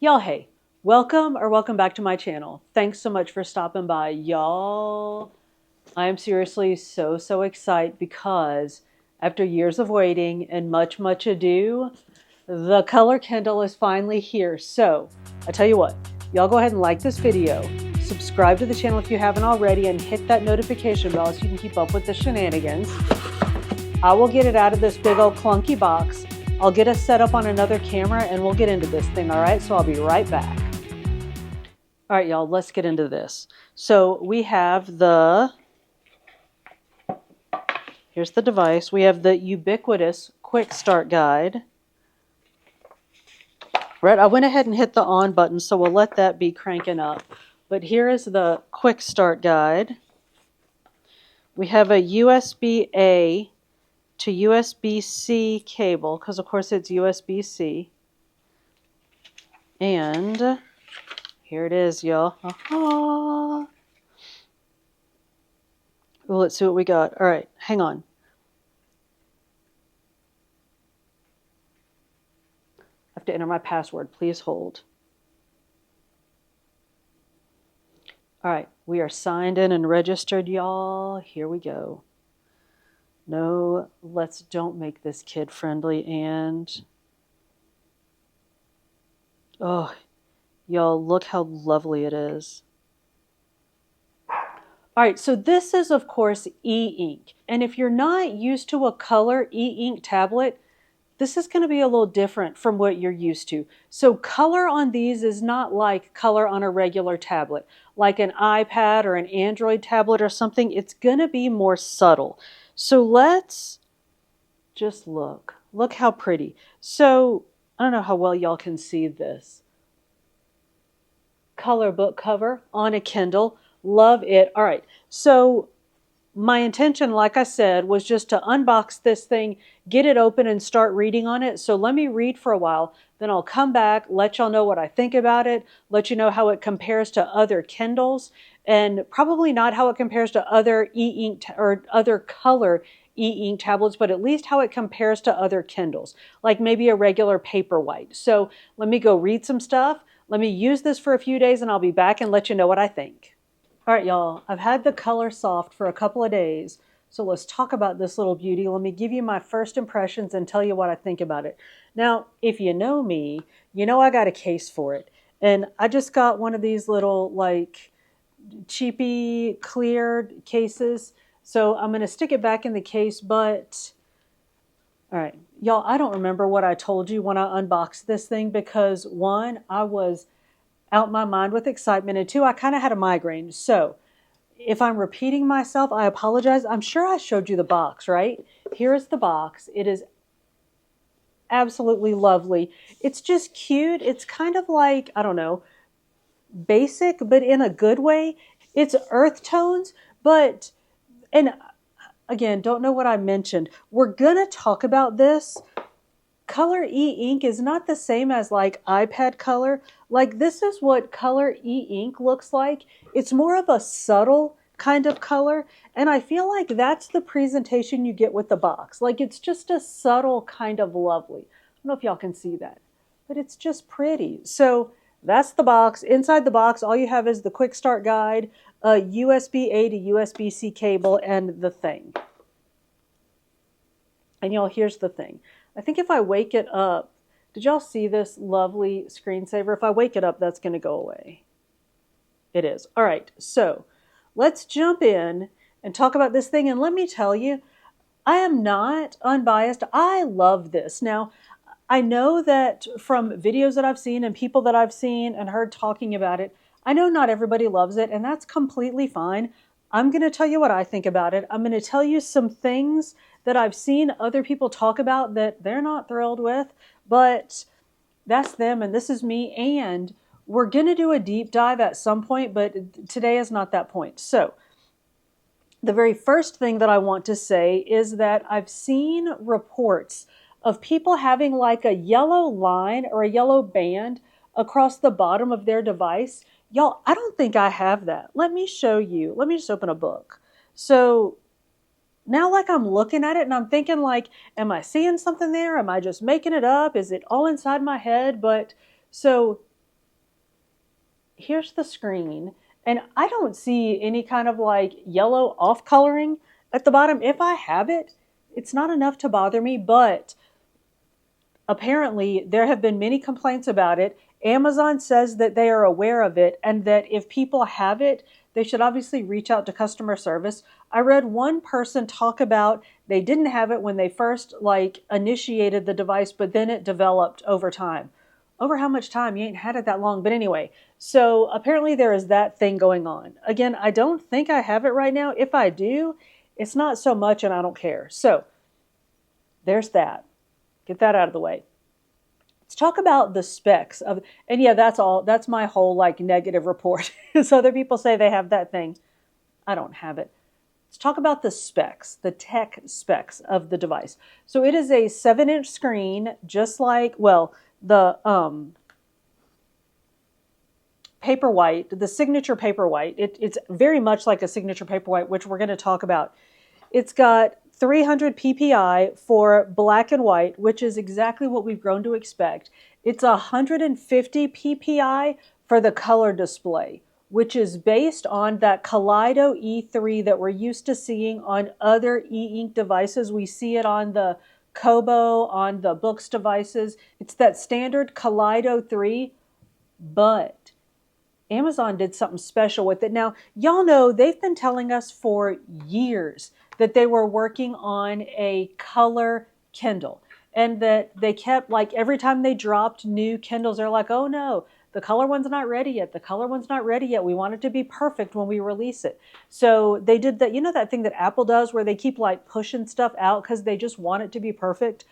Y'all, hey, welcome back to my channel. Thanks so much for stopping by, y'all. I am seriously so excited because after years of waiting and much ado, the color Kindle is finally here. So I tell you what, y'all go ahead and like this video, subscribe to the channel if you haven't already, and hit that notification bell so you can keep up with the shenanigans. I will get it out of this big old clunky box. I'll get us set up on another camera and we'll get into this thing, all right? So I'll be right back. All right, y'all, let's get into this. So we have here's the device. We have the ubiquitous quick start guide. Right, I went ahead and hit the on button, so we'll let that be cranking up. But here is the quick start guide. We have a USB-A to USB-C cable, because of course it's USB-C. And here it is, y'all. Well, let's see what we got. All right, hang on. I have to enter my password. Please hold. All right, we are signed in and registered, y'all. Here we go. No, don't make this kid friendly. And oh, y'all, look how lovely it is. All right, so this is, of course, e-ink. And if you're not used to a color e-ink tablet, this is going to be a little different from what you're used to. So color on these is not like color on a regular tablet, like an iPad or an Android tablet or something. It's going to be more subtle. So let's just look. Look how pretty. So I don't know how well y'all can see this. Color book cover on a Kindle. Love it. All right. So my intention, like I said, was just to unbox this thing, get it open and start reading on it. So let me read for a while, then I'll come back, let y'all know what I think about it, let you know how it compares to other Kindles, and probably not how it compares to other e-ink or other color e-ink tablets, but at least how it compares to other Kindles, like maybe a regular Paperwhite. So let me go read some stuff. Let me use this for a few days and I'll be back and let you know what I think. All right, y'all, I've had the Colorsoft for a couple of days, so let's talk about this little beauty. Let me give you my first impressions and tell you what I think about it. Now, if you know me, you know I got a case for it. And I just got one of these little, like, cheapy, clear cases. So I'm going to stick it back in the case, but... All right, y'all, I don't remember what I told you when I unboxed this thing because, one, I was out my mind with excitement, and two, I kind of had a migraine. So if I'm repeating myself, I apologize. I'm sure I showed you the box, right? Here is the box. It is absolutely lovely. It's just cute. It's kind of like, I don't know, basic, but in a good way. It's earth tones, but, and again, don't know what I mentioned. We're going to talk about this. Color e-ink is not the same as like iPad color. Like this is what color e-ink looks like. It's more of a subtle kind of color. And I feel like that's the presentation you get with the box. Like it's just a subtle kind of lovely. I don't know if y'all can see that, but it's just pretty. So that's the box. Inside the box, all you have is the quick start guide, a USB-A to USB-C cable, and the thing. And y'all, here's the thing. I think if I wake it up, did y'all see this lovely screensaver? If I wake it up, that's going to go away. It is. All right, so let's jump in and talk about this thing. And let me tell you, I am not unbiased. I love this. Now, I know that from videos that I've seen and people that I've seen and heard talking about it, I know not everybody loves it, and that's completely fine. I'm going to tell you what I think about it. I'm going to tell you some things that I've seen other people talk about that they're not thrilled with, but that's them and this is me, and we're going to do a deep dive at some point, but today is not that point. So the very first thing that I want to say is that I've seen reports of people having like a yellow line or a yellow band across the bottom of their device. Y'all, I don't think I have that. Let me show you. Let me just open a book. So now, like, I'm looking at it and I'm thinking, like, am I seeing something there? Am I just making it up? Is it all inside my head? But so here's the screen, and I don't see any kind of like yellow off coloring at the bottom. If I have it, it's not enough to bother me, but apparently there have been many complaints about it. Amazon says that they are aware of it and that if people have it, they should obviously reach out to customer service. I read one person talk about they didn't have it when they first like initiated the device, but then it developed over time. Over how much time? You ain't had it that long. But anyway, so apparently there is that thing going on. Again, I don't think I have it right now. If I do, it's not so much and I don't care. So there's that. Get that out of the way. Let's talk about the specs of, and yeah, that's all. That's my whole like negative report. So other people say they have that thing. I don't have it. Let's talk about the specs, the tech specs of the device. So it is a 7-inch screen, just like, well, the Paperwhite, the signature Paperwhite. It's very much like a signature Paperwhite, which we're going to talk about. It's got 300 ppi for black and white, which is exactly what we've grown to expect. It's 150 ppi for the color display, which is based on that Kaleido E3 that we're used to seeing on other e-ink devices. We see it on the Kobo, on the books devices. It's that standard Kaleido 3, but Amazon did something special with it. Now, y'all know they've been telling us for years that they were working on a color Kindle and that they kept, like, every time they dropped new Kindles, they're like, oh no, the color one's not ready yet. The color one's not ready yet. We want it to be perfect when we release it. So they did that, you know, that thing that Apple does where they keep like pushing stuff out because they just want it to be perfect.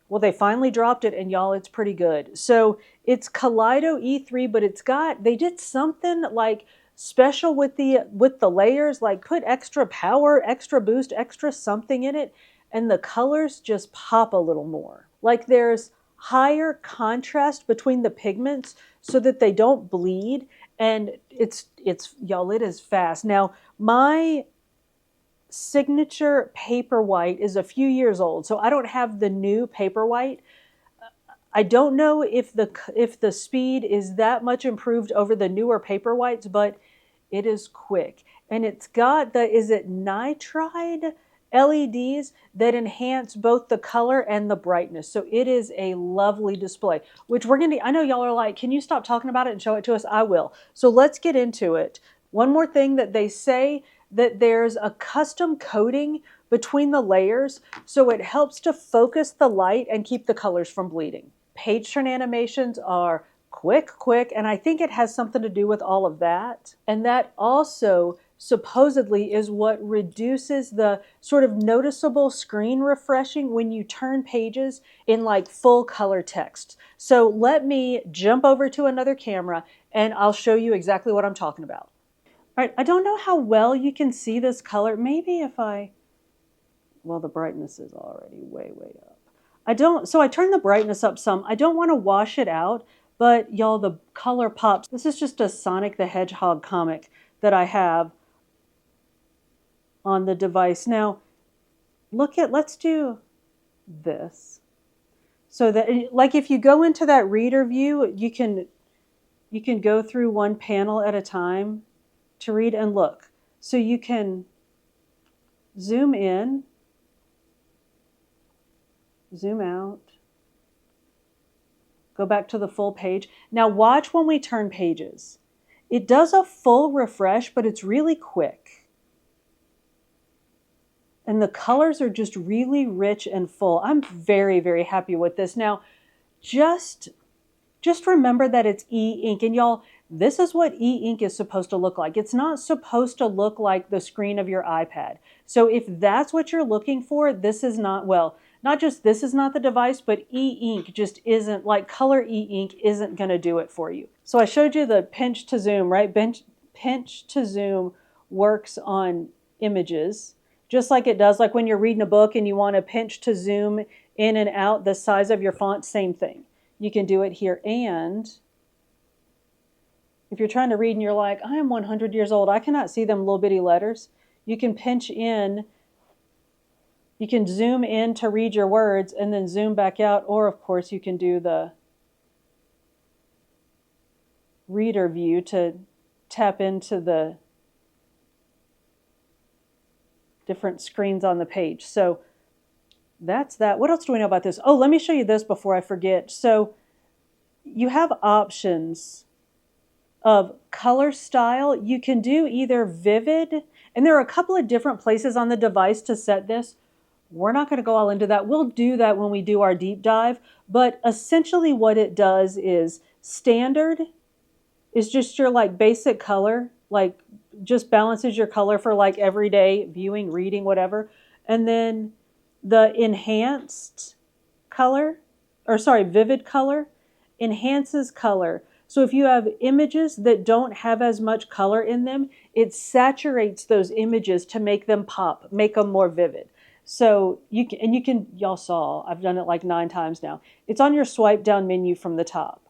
Well, they finally dropped it, and y'all, it's pretty good. So it's Kaleido E3, but they did something like special with the layers, like put extra power, extra boost, extra something in it, and the colors just pop a little more. Like there's higher contrast between the pigments so that they don't bleed, and it's y'all, it is fast. Now, my signature Paperwhite is a few years old, so I don't have the new Paperwhite. I don't know if the speed is that much improved over the newer Paperwhites, but it is quick. And it's got is it nitride LEDs that enhance both the color and the brightness. So it is a lovely display, which I know y'all are like, can you stop talking about it and show it to us? I will. So let's get into it. One more thing that they say, that there's a custom coating between the layers, so it helps to focus the light and keep the colors from bleeding. Page turn animations are quick, and I think it has something to do with all of that. And that also supposedly is what reduces the sort of noticeable screen refreshing when you turn pages in like full color text. So let me jump over to another camera and I'll show you exactly what I'm talking about. All right, I don't know how well you can see this color. Maybe if well, the brightness is already way up. So I turned the brightness up some. I don't want to wash it out, but y'all, the color pops. This is just a Sonic the Hedgehog comic that I have on the device. Now, let's do this. So that, like, if you go into that reader view, you can go through one panel at a time to read and look. So you can zoom in, zoom out, go back to the full page. Now watch when we turn pages. It does a full refresh, but it's really quick. And the colors are just really rich and full. I'm very happy with this. Now, just remember that it's e-ink. And y'all, this is what e-ink is supposed to look like. It's not supposed to look like the screen of your iPad. So if that's what you're looking for, this is not, well, not just this is not the device, but e-ink just isn't, like color e-ink isn't going to do it for you. So I showed you the pinch to zoom, right? Pinch to zoom works on images, just like it does like when you're reading a book and you want to pinch to zoom in and out the size of your font, same thing. You can do it here. And if you're trying to read and you're like, I am 100 years old, I cannot see them little bitty letters, you can pinch in, you can zoom in to read your words and then zoom back out, or of course you can do reader view to tap into the different screens on the page. So that's that. What else do we know about this? Oh, let me show you this before I forget. So you have options of color style. You can do either vivid, and there are a couple of different places on the device to set this. We're not going to go all into that. We'll do that when we do our deep dive. But essentially what it does is standard is just your like basic color, like just balances your color for like everyday viewing, reading, whatever. And then the enhanced color, or sorry, vivid color, enhances color. So if you have images that don't have as much color in them, it saturates those images to make them pop, make them more vivid. So y'all saw, I've done it like 9 times now. It's on your swipe down menu from the top.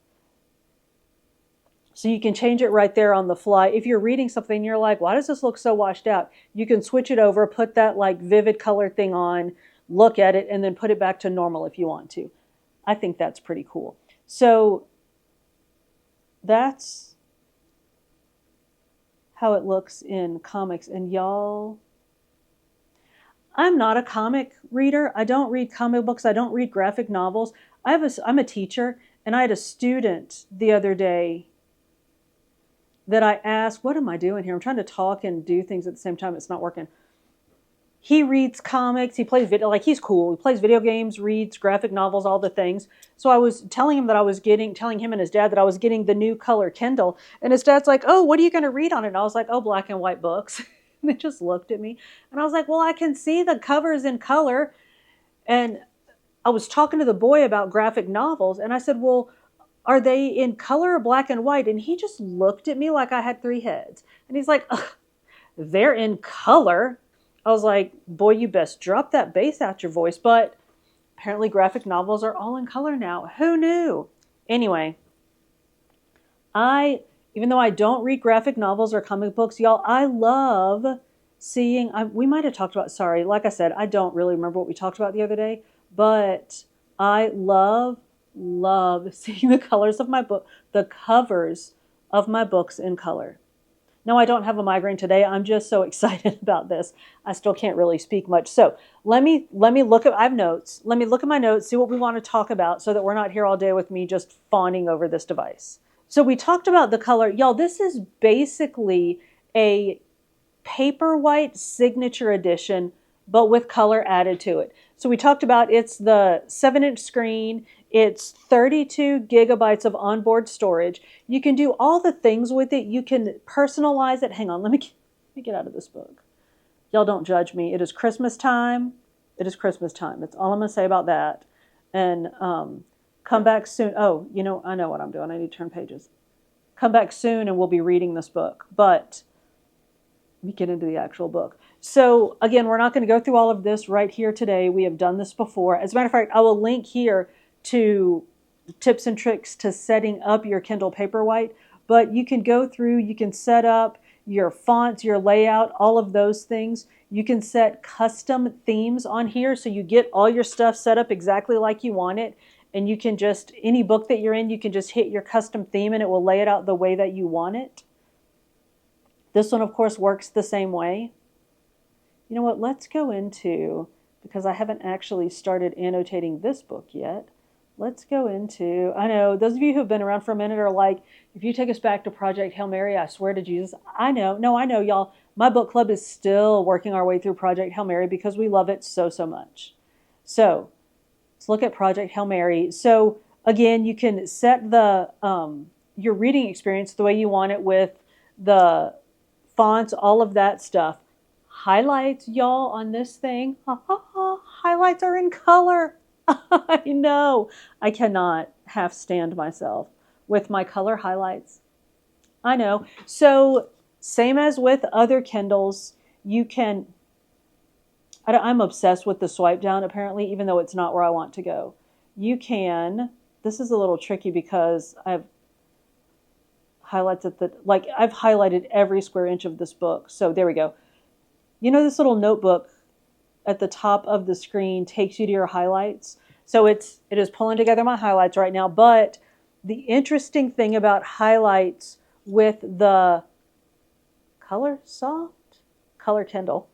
So you can change it right there on the fly. If you're reading something, you're like, why does this look so washed out? You can switch it over, put that like vivid color thing on, look at it, and then put it back to normal if you want to. I think that's pretty cool. So that's how it looks in comics. And y'all, I'm not a comic reader. I don't read comic books. I don't read graphic novels. I'm a teacher, and I had a student the other day that I asked, what am I doing here? I'm trying to talk and do things at the same time. It's not working. He reads comics. He plays video, like he's cool. He plays video games, reads graphic novels, all the things. So I was telling him telling him and his dad that I was getting the new color Kindle. And his dad's like, oh, what are you going to read on it? And I was like, oh, black and white books. And they just looked at me. And I was like, well, I can see the covers in color. And I was talking to the boy about graphic novels. And I said, well, are they in color or black and white? And he just looked at me like I had 3 heads. And he's like, they're in color. I was like, boy, you best drop that bass out your voice. But apparently graphic novels are all in color now. Who knew? Anyway, even though I don't read graphic novels or comic books, y'all, I love seeing, we might have talked about, sorry, like I said, I don't really remember what we talked about the other day, but I love seeing the colors of my book, the covers of my books in color. No, I don't have a migraine today. I'm just so excited about this. I still can't really speak much. So let me look at, I have notes. Let me look at my notes, see what we want to talk about so that we're not here all day with me just fawning over this device. So we talked about the color. Y'all, this is basically a Paperwhite signature edition, but with color added to it. So we talked about it's the 7-inch screen. It's 32 gigabytes of onboard storage. You can do all the things with it. You can personalize it. Hang on, let me get out of this book. Y'all don't judge me. It is Christmas time. It is Christmas time. That's all I'm going to say about that. And come back soon. Oh, I know what I'm doing. I need to turn pages. Come back soon and we'll be reading this book. But let me get into the actual book. So again, we're not going to go through all of this right here today. We have done this before. As a matter of fact, I will link here to tips and tricks to setting up your Kindle Paperwhite, but you can go through, you can set up your fonts, your layout, all of those things. You can set custom themes on here so you get all your stuff set up exactly like you want it, and you can just, any book that you're in, you can just hit your custom theme and it will lay it out the way that you want it. This one, of course, works the same way. You know what, let's go into, because I haven't actually started annotating this book yet, let's go into, I know, those of you who have been around for a minute are like, if you take us back to Project Hail Mary, I swear to Jesus, I know, y'all, my book club is still working our way through Project Hail Mary because we love it so much. So, let's look at Project Hail Mary. So, again, you can set the your reading experience the way you want it with the fonts, all of that stuff. Highlights, y'all, on this thing. Highlights are in color. I know. I cannot half stand myself with my color highlights. I know. So same as with other Kindles, you can, I'm obsessed with the swipe down apparently, even though it's not where I want to go. You can, this is a little tricky because I've highlights at the, like I've highlighted every square inch of this book. So there we go. You know, this little notebook at the top of the screen takes you to your highlights. So it is pulling together my highlights right now, but the interesting thing about highlights with the Colorsoft? Color Kindle.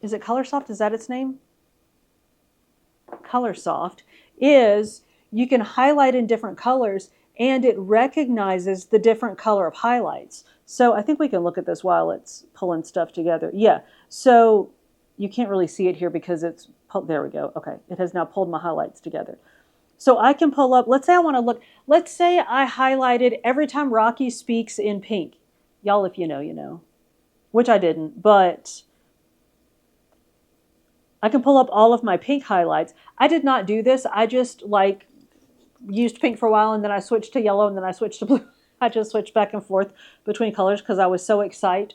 Is it Colorsoft? Is that its name? Colorsoft is you can highlight in different colors and it recognizes the different color of highlights. So I think we can look at this while it's pulling stuff together. Yeah, so you can't really see it here because it's, there we go. Okay, it has now pulled my highlights together. So I can pull up, let's say I want to look, let's say I highlighted every time Rocky speaks in pink. Y'all, if you know, you know. Which I didn't, but I can pull up all of my pink highlights. I did not do this. I just like used pink for a while and then I switched to yellow and then I switched to blue. I just switched back and forth between colors because I was so excited.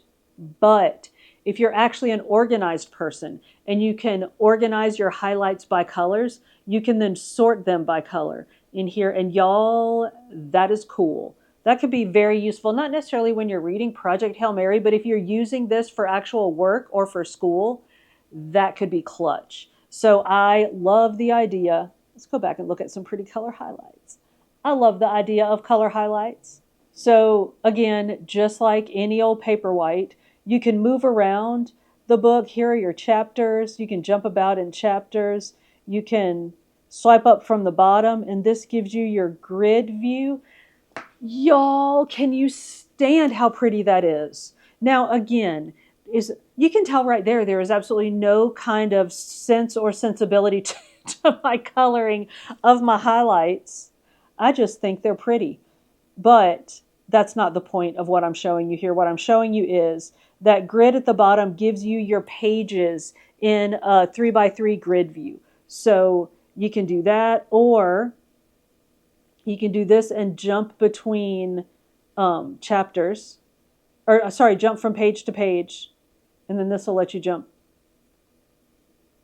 But if you're actually an organized person and you can organize your highlights by colors, you can then sort them by color in here. And y'all, that is cool. That could be very useful, not necessarily when you're reading Project Hail Mary, but if you're using this for actual work or for school, that could be clutch. So I love the idea. Let's go back and look at some pretty color highlights. I love the idea of color highlights. So again, just like any old Paperwhite, you can move around the book. Here are your chapters. You can jump about in chapters. You can swipe up from the bottom, and this gives you your grid view. Y'all, can you stand how pretty that is? Now, again, you can tell right there is absolutely no kind of sense or sensibility to my coloring of my highlights. I just think they're pretty. But that's not the point of what I'm showing you here. What I'm showing you is that grid at the bottom gives you your pages in a 3x3 grid view. So you can do that, or you can do this and jump between chapters, or sorry, jump from page to page, and then this will let you jump.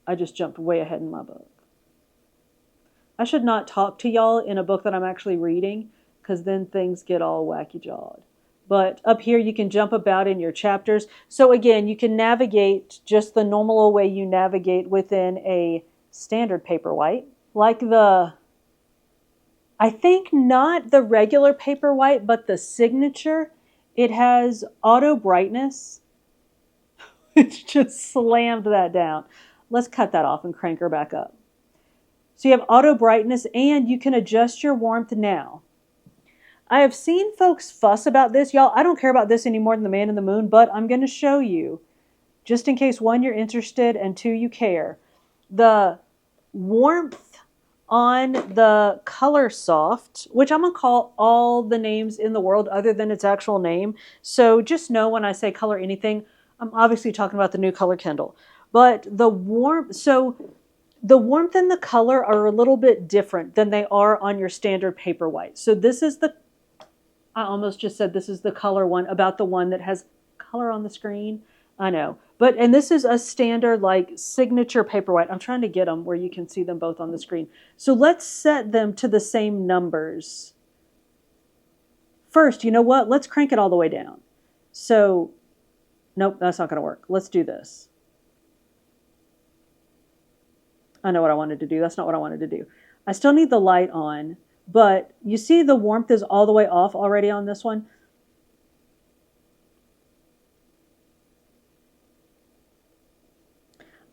I just jumped way ahead in my book. I should not talk to y'all in a book that I'm actually reading, because then things get all wacky-jawed. But up here, you can jump about in your chapters. So again, you can navigate just the normal way you navigate within a standard Paperwhite. Like I think not the regular Paperwhite, but the signature. It has auto brightness. It just slammed that down. Let's cut that off and crank her back up. So you have auto brightness and you can adjust your warmth now. I have seen folks fuss about this. Y'all, I don't care about this any more than the man in the moon, but I'm going to show you, just in case, one, you're interested, and two, you care. The warmth on the Colorsoft, which I'm going to call all the names in the world other than its actual name. So just know when I say color anything, I'm obviously talking about the new color Kindle. But the warmth, so the warmth and the color are a little bit different than they are on your standard Paperwhite. So this is the, I almost just said this is the color one, about the one that has color on the screen. I know. But, and this is a standard like signature Paperwhite. I'm trying to get them where you can see them both on the screen. So let's set them to the same numbers. First, you know what? Let's crank it all the way down. So, nope, that's not going to work. Let's do this. I know what I wanted to do. That's not what I wanted to do. I still need the light on, but you see the warmth is all the way off already on this one.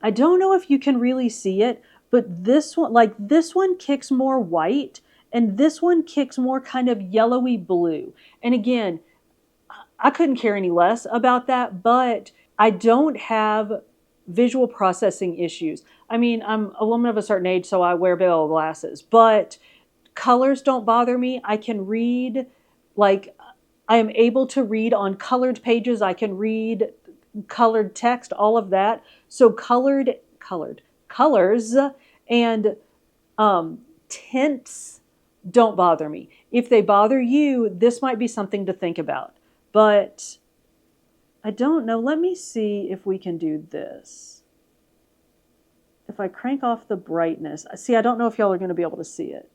I don't know if you can really see it, but this one, like this one kicks more white and this one kicks more kind of yellowy blue. And again, I couldn't care any less about that, but I don't have visual processing issues. I mean, I'm a woman of a certain age, so I wear big old glasses, but colors don't bother me. I can read, like, I am able to read on colored pages. I can read colored text, all of that. So colors and tints don't bother me. If they bother you, this might be something to think about. But I don't know. Let me see if we can do this. If I crank off the brightness, see, I don't know if y'all are going to be able to see it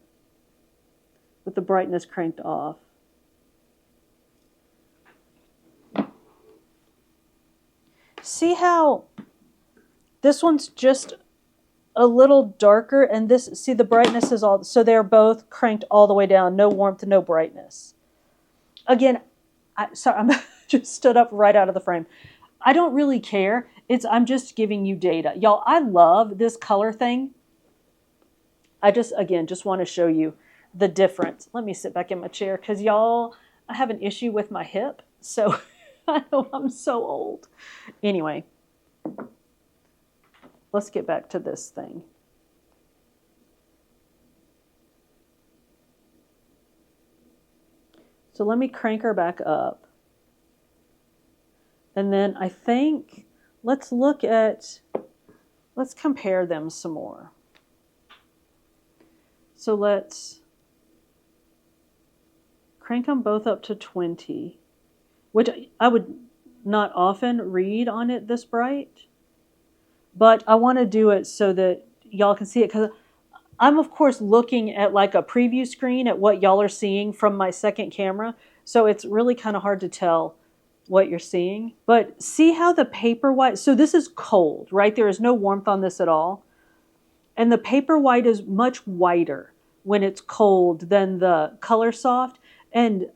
with the brightness cranked off. See how this one's just a little darker, and this, see, the brightness is all, so they're both cranked all the way down. No warmth, no brightness. Again, sorry, I'm just stood up right out of the frame. I don't really care. I'm just giving you data. Y'all, I love this color thing. I just want to show you the difference. Let me sit back in my chair because y'all, I have an issue with my hip. So I know I'm so old. Anyway, let's get back to this thing. So let me crank her back up. And then I think, let's compare them some more. So let's crank them both up to 20, which I would not often read on it this bright, but I want to do it so that y'all can see it, because I'm of course looking at like a preview screen at what y'all are seeing from my second camera, so it's really kind of hard to tell what you're seeing. But see how the Paperwhite, so this is cold, right? There is no warmth on this at all. And the Paperwhite is much whiter when it's cold than the Colorsoft. And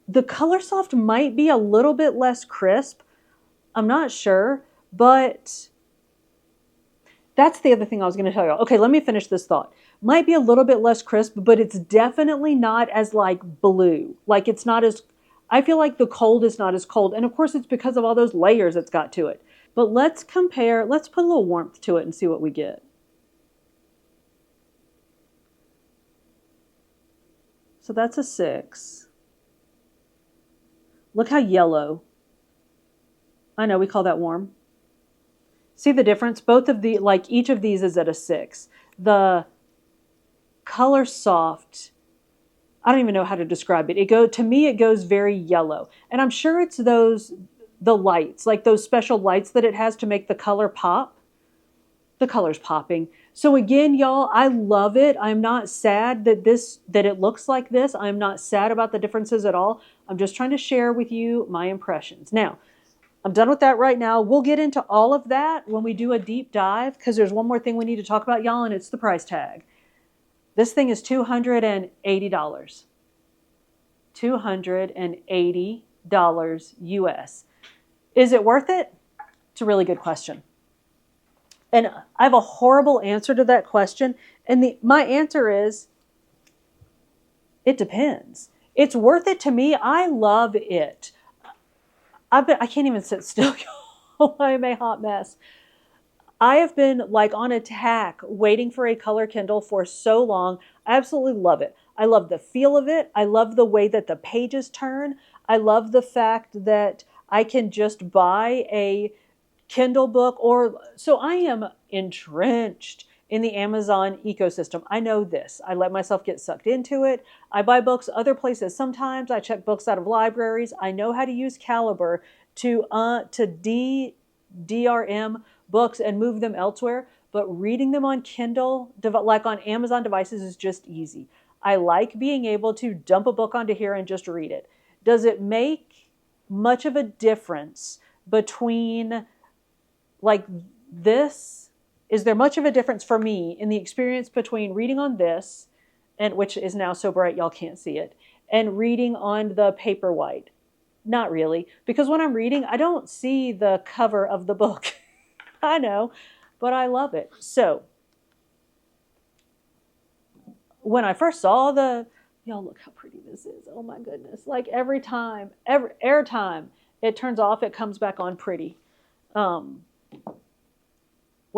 the Colorsoft might be a little bit less crisp. I'm not sure, but that's the other thing I was going to tell you. Okay, let me finish this thought. Might be a little bit less crisp, but it's definitely not as like blue. Like it's not as, I feel like the cold is not as cold. And of course it's because of all those layers it's got to it. But let's compare, let's put a little warmth to it and see what we get. So that's a 6. Look how yellow. I know we call that warm. See the difference? Both of the, like each of these is at a 6. The Colorsoft, I don't even know how to describe it. To me, it goes very yellow. And I'm sure it's the lights, like those special lights that it has to make the color pop. The color's popping. So again, y'all, I love it. I'm not sad that it looks like this. I'm not sad about the differences at all. I'm just trying to share with you my impressions. Now, I'm done with that right now. We'll get into all of that when we do a deep dive, because there's one more thing we need to talk about, y'all, and it's the price tag. This thing is $280. $280 US. Is it worth it? It's a really good question. And I have a horrible answer to that question. And my answer is, it depends. It's worth it to me. I love it. I can't even sit still. I'm a hot mess. I have been like on attack waiting for a color Kindle for so long. I absolutely love it. I love the feel of it. I love the way that the pages turn. I love the fact that I can just buy a Kindle book, so I am entrenched in the Amazon ecosystem. I know this. I let myself get sucked into it. I buy books other places sometimes. I check books out of libraries. I know how to use Caliber to DRM books and move them elsewhere, but reading them on Kindle, like on Amazon devices, is just easy. I like being able to dump a book onto here and just read it. Does it make much of a difference between like this? Is there much of a difference for me in the experience between reading on this, and which is now so bright y'all can't see it, and reading on the Paperwhite? Not really, because when I'm reading, I don't see the cover of the book. I know, but I love it. So when I first saw y'all look how pretty this is. Oh my goodness. Like every time it turns off, it comes back on pretty. When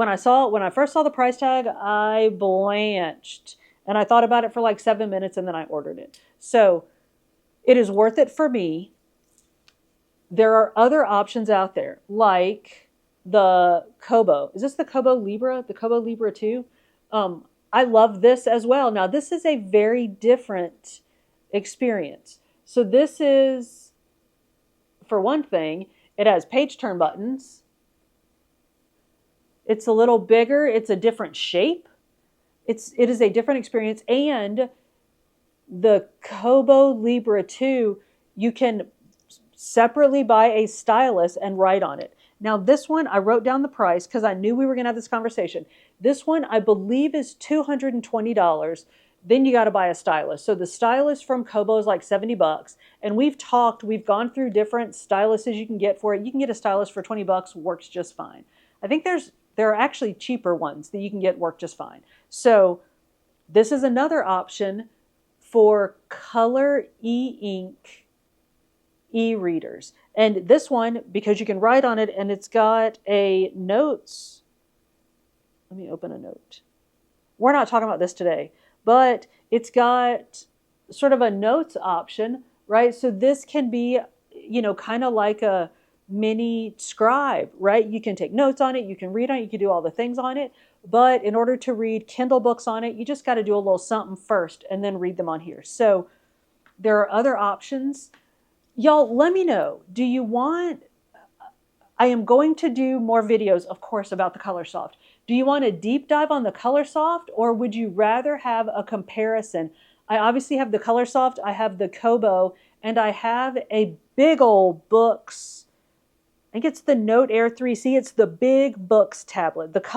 I first saw the price tag, I blanched, and I thought about it for like 7 minutes, and then I ordered it. So it is worth it for me. There are other options out there, like the Kobo. Is this the Kobo Libra? The Kobo Libra 2? I love this as well. Now, this is a very different experience. So this is, for one thing, it has page turn buttons. It's a little bigger. It's a different shape. It is a different experience. And the Kobo Libra 2, you can separately buy a stylus and write on it. Now this one, I wrote down the price because I knew we were going to have this conversation. This one, I believe, is $220. Then you got to buy a stylus. So the stylus from Kobo is like $70. And we've gone through different styluses you can get for it. You can get a stylus for $20, works just fine. I think there are actually cheaper ones that you can get work just fine. So this is another option for color e-ink e-readers. And this one, because you can write on it and it's got a notes. Let me open a note. We're not talking about this today, but it's got sort of a notes option, right? So this can be, kind of like a mini scribe, right? You can take notes on it, you can read on it, you can do all the things on it. But in order to read Kindle books on it, you just got to do a little something first and then read them on here. So there are other options. Y'all, let me know. I am going to do more videos, of course, about the Colorsoft. Do you want a deep dive on the Colorsoft, or would you rather have a comparison? I obviously have the Colorsoft, I have the Kobo, and I have a big old Books. I think it's the Note Air 3C. It's the big Books tablet. It's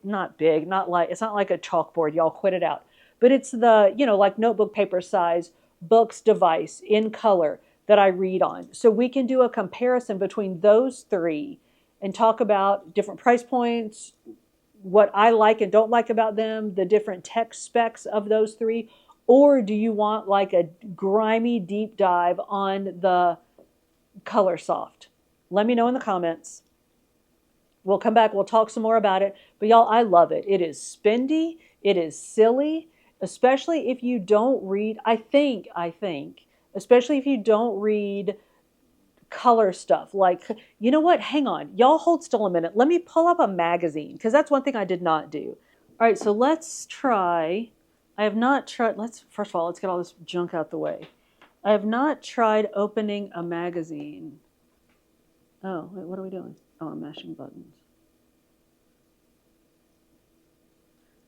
not like a chalkboard. Y'all quit it out. But it's the, like notebook paper size Books device in color that I read on. So we can do a comparison between those three and talk about different price points, what I like and don't like about them, the different tech specs of those three. Or do you want like a grimy deep dive on the Colorsoft? Let me know in the comments. We'll come back. We'll talk some more about it. But y'all, I love it. It is spendy. It is silly, especially if you don't read, I think, especially if you don't read color stuff. Like, you know what? Hang on. Y'all hold still a minute. Let me pull up a magazine because that's one thing I did not do. All right, so let's try. I have not tried. First of all, let's get all this junk out the way. I have not tried opening a magazine. Oh, wait, what are we doing? Oh, I'm mashing buttons.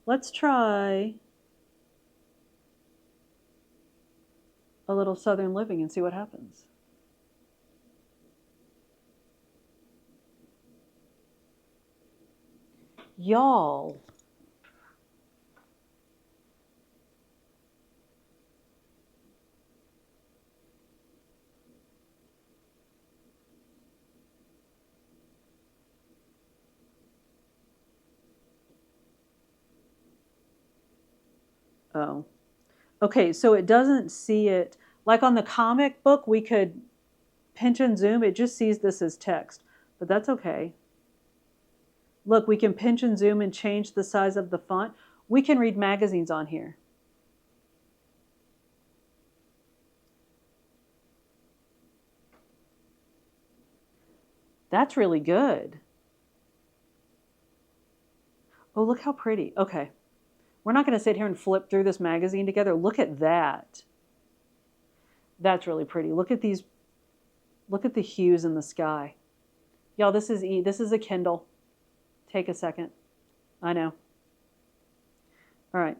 Let's try a little Southern Living and see what happens. Y'all. Oh. Okay, so it doesn't see it. Like on the comic book, we could pinch and zoom. It just sees this as text, but that's okay. Look, we can pinch and zoom and change the size of the font. We can read magazines on here. That's really good. Oh, look how pretty. Okay. We're not going to sit here and flip through this magazine together. Look at that. That's really pretty. Look at these. Look at the hues in the sky. Y'all, this is a Kindle. Take a second. I know. All right.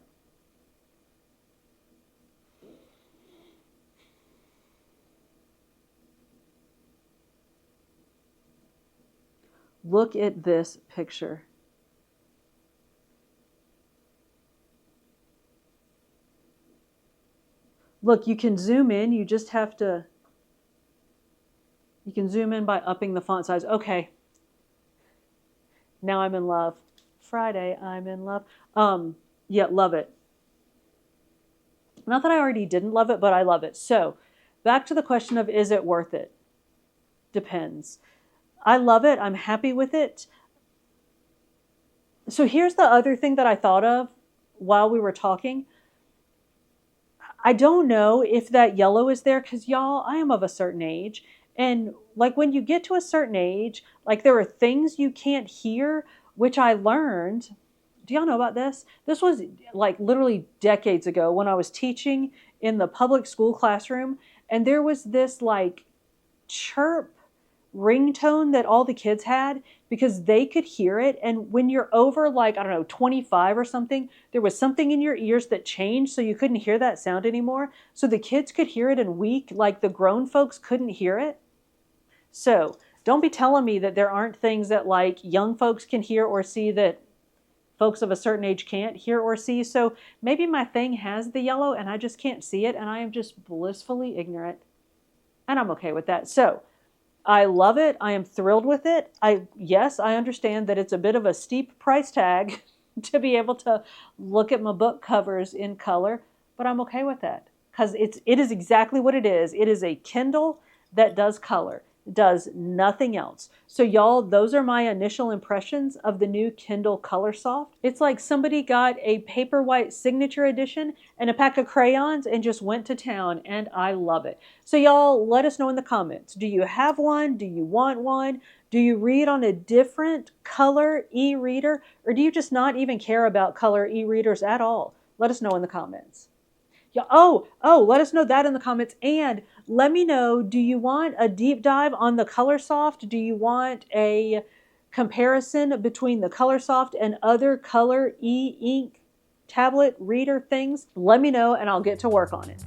Look at this picture. Look, you can zoom in. You just have to. You can zoom in by upping the font size. Okay. Now I'm in love. Friday, I'm in love. Yeah, love it. Not that I already didn't love it, but I love it. So, back to the question of is it worth it? Depends. I love it. I'm happy with it. So here's the other thing that I thought of while we were talking. I don't know if that yellow is there because y'all, I am of a certain age. And like when you get to a certain age, like there are things you can't hear, which I learned. Do y'all know about this? This was like literally decades ago when I was teaching in the public school classroom. And there was this like chirp ringtone that all the kids had because they could hear it. And when you're over like, I don't know, 25 or something, there was something in your ears that changed so you couldn't hear that sound anymore. So the kids could hear it and like the grown folks couldn't hear it. So Don't be telling me that there aren't things that like young folks can hear or see that folks of a certain age can't hear or see. So maybe my thing has the yellow and I just can't see it, and I am just blissfully ignorant. And I'm okay with that. So I love it. I am thrilled with it. Yes, I understand that it's a bit of a steep price tag to be able to look at my book covers in color, but I'm okay with that because it is exactly what it is. It is a Kindle that does color, does nothing else. So y'all, those are my initial impressions of the new Kindle Colorsoft. It's like somebody got a Paperwhite signature edition and a pack of crayons and just went to town, and I love it. So y'all, let us know in the comments. Do you have one? Do you want one? Do you read on a different color e-reader, or do you just not even care about color e-readers at all? Let us know in the comments. Yeah, let us know that in the comments, and let me know, do you want a deep dive on the Colorsoft? Do you want a comparison between the Colorsoft and other color e-ink tablet reader things? Let me know and I'll get to work on it.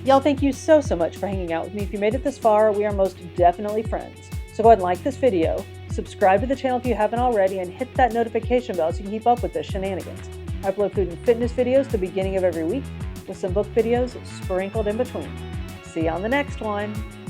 Y'all, thank you so much for hanging out with me. If you made it this far, we are most definitely friends. So go ahead and like this video, subscribe to the channel if you haven't already, and hit that notification bell so you can keep up with the shenanigans. I upload food and fitness videos at the beginning of every week, with some book videos sprinkled in between. See you on the next one.